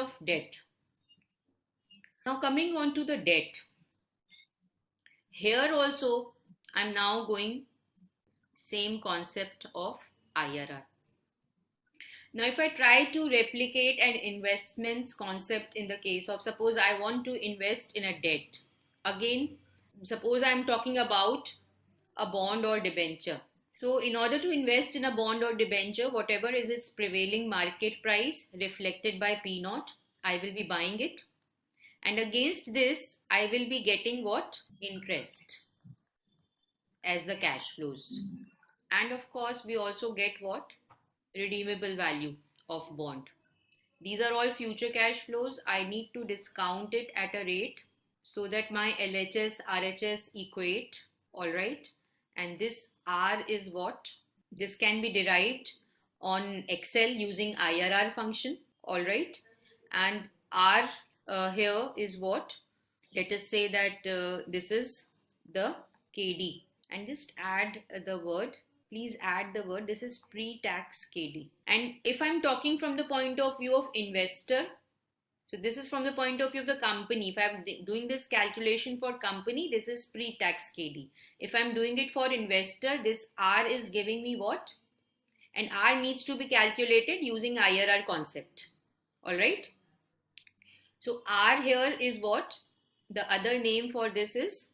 of debt. Now coming on to the debt. Here also I'm now going same concept of IRR. Now if I try to replicate an investments concept in the case of, suppose I want to invest in a debt. Again, suppose I'm talking about a bond or debenture. So in order to invest in a bond or debenture, whatever is its prevailing market price reflected by P naught, I will be buying it. And against this, I will be getting what? Interest as the cash flows. And of course, we also get what? Redeemable value of bond. These are all future cash flows. I need to discount it at a rate so that my LHS, RHS equate. All right. And this R is what? This can be derived on Excel using IRR function. All right. And R here is what? Let us say that this is the KD. And just add the word. Please add the word. This is pre-tax KD. And if I'm talking from the point of view of investor, so this is from the point of view of the company. If I'm doing this calculation for company, this is pre-tax KD. If I'm doing it for investor, this R is giving me what? And R needs to be calculated using IRR concept. All right. So R here is what? The other name for this is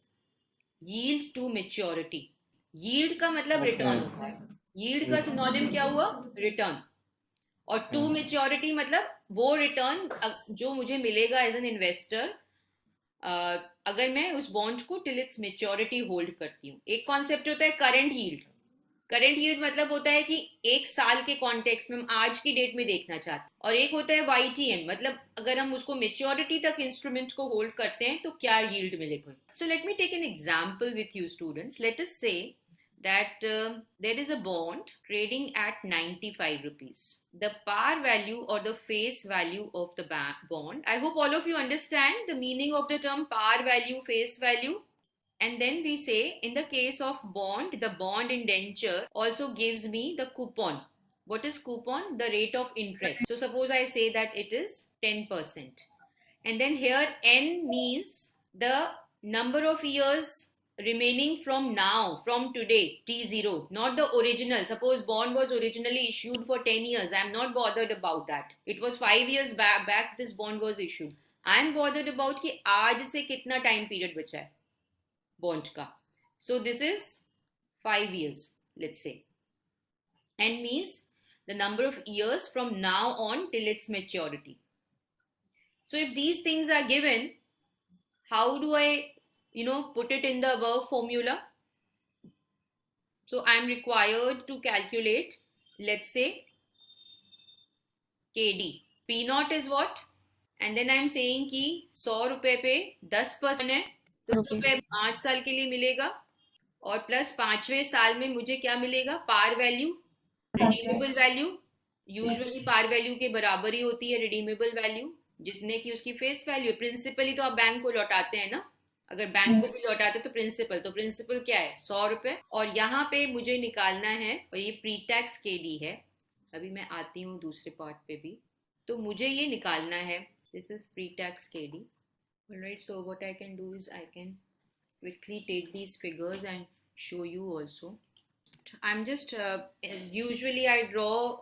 yield to maturity. Yield का मतलब return होता है. Yield का synonym क्या हुआ? Return. और to maturity मतलब वो रिटर्न जो मुझे मिलेगा एज एन इन्वेस्टर अगर मैं उस बॉन्ड को टिल इट्स मेच्योरिटी होल्ड करती हूँ. एक कॉन्सेप्ट होता है करंट यील्ड. करंट यील्ड मतलब होता है कि एक साल के कॉन्टेक्स्ट में हम आज की डेट में देखना चाहते हैं. और एक होता है YTM मतलब अगर हम उसको मेच्योरिटी तक इंस्ट्रूमेंट को होल्ड करते हैं तो क्या यील्ड मिलेगा. So let me take an example with you students. Let us say that there is a bond trading at 95 rupees. The par value or the face value of the bond. I hope all of you understand the meaning of the term par value, face value. And then we say in the case of bond, the bond indenture also gives me the coupon. What is coupon? The rate of interest. So suppose I say that it is 10%. And then here N means the number of years remaining from now, from today, T0, not the original. Suppose bond was originally issued for 10 years. I am not bothered about that. It was 5 years back this bond was issued. I am bothered about कि आज से कितना time period बचा है bond का. So this is 5 years, let's say. And means the number of years from now on till its maturity. So if these things are given, how do I put it in the above formula? So I am required to calculate, let's say, KD. P naught is what? And then I am saying कि 100 रुपए पे 10% है तो 100 रुपए 5 साल के लिए मिलेगा और प्लस 5वें साल में मुझे क्या मिलेगा? Par value, redeemable value. Usually par value के बराबर ही होती है रिडीमेबल वैल्यू जितने की उसकी फेस वैल्यू. प्रिंसिपली तो आप बैंक को लौटाते हैं ना. अगर बैंक को भी लौटाते तो प्रिंसिपल क्या है? 100 रुपए. और यहाँ पे मुझे निकालना है और ये प्री टैक्स केडी है. अभी मैं आती हूँ दूसरे पार्ट पे भी. तो मुझे ये निकालना है. This is pre tax KD. Alright, so what I can do is I can quickly take these figures and show you also. I'm just usually I draw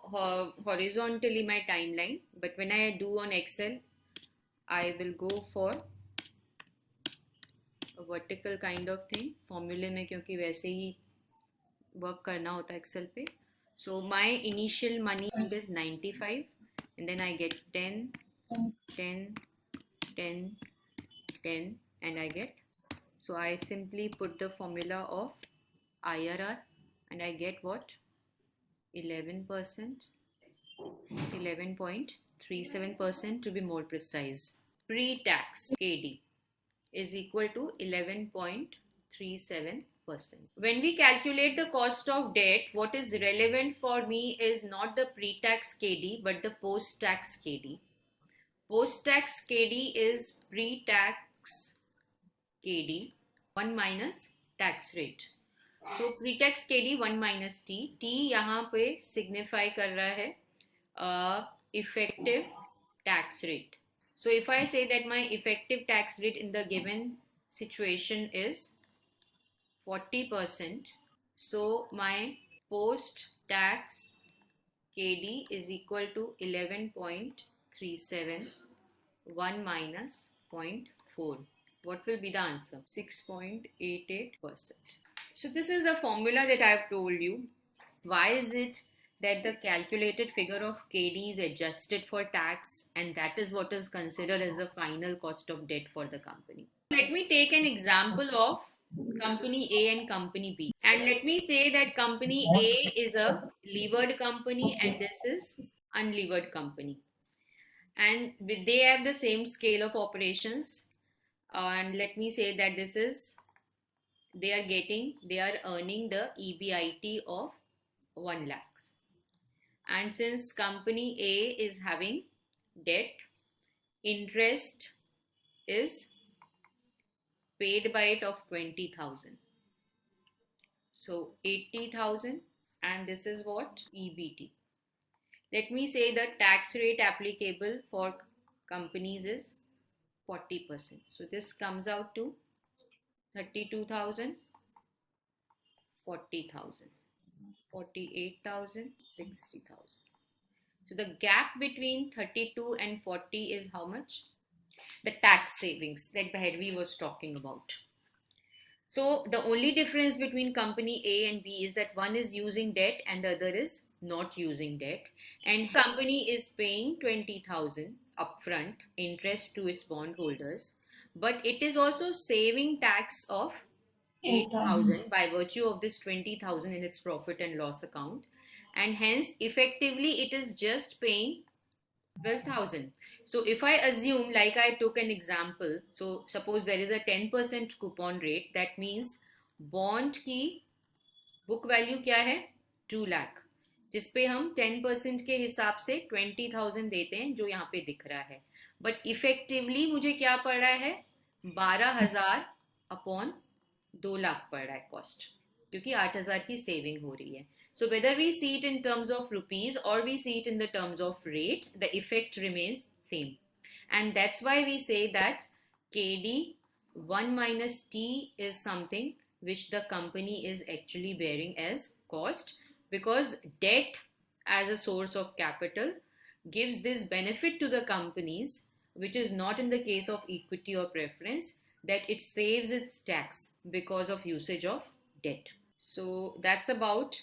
horizontally my timeline, but when I do on Excel I will go for a vertical kind of thing formula में, क्योंकि वैसे ही work करना होता है Excel पे. So my initial money is 95 and then I get 10 and I get, so I simply put the formula of IRR and I get what? 11%, 11.37% to be more precise. Pre-tax KD is equal to 11.37%. When we calculate the cost of debt, what is relevant for me is not the pre-tax KD but the post-tax KD. Post-tax KD is pre-tax KD 1 minus tax rate. So pre-tax KD 1 minus T. T यहाँ पे signify कर रहा है effective tax rate. So if I say that my effective tax rate in the given situation is 40%, so my post tax KD is equal to 11.37, 1 minus zero point 0.4. What will be the answer? 6.88%. So this is a formula that I have told you. Why is it that the calculated figure of KD is adjusted for tax, and that is what is considered as the final cost of debt for the company? Let me take an example of company A and company B. And let me say that company A is a levered company and this is unlevered company. And they have the same scale of operations. And let me say that they are earning the EBIT of 1 lakhs. And since company A is having debt, interest is paid by it of 20,000. So 80,000, and this is what? EBT. Let me say the tax rate applicable for companies is 40%. So this comes out to 32,000, 40,000, 48,000, 60,000. So the gap between 32 and 40 is how much? The tax savings that Bhairavi was talking about. So the only difference between company A and B is that one is using debt and the other is not using debt. And company is paying 20,000 upfront interest to its bondholders, but it is also saving tax of 8,000 by virtue of this 20,000 in its profit and loss account, and hence effectively it is just paying 12,000. So if I assume, like I took an example, so suppose there is a 10% coupon rate, that means bond की book value क्या है? 2 lakh, जिस पे हम 10% के हिसाब से 20,000 देते हैं, जो यहाँ पे दिख रहा है. बट इफेक्टिवली मुझे क्या पड़ रहा है? 12,000 अपॉन 2 लाख पड़ रहा है कॉस्ट, क्योंकि 8,000 की सेविंग हो रही है. So whether we see it in terms of rupees or we see it in the terms of rate, the effect remains same. And that's why we say that KD 1 minus T is something which the company is actually bearing as cost, because debt as a source of capital gives this benefit to the companies, which is not in the case of equity or preference, that it saves its tax because of usage of debt. So that's about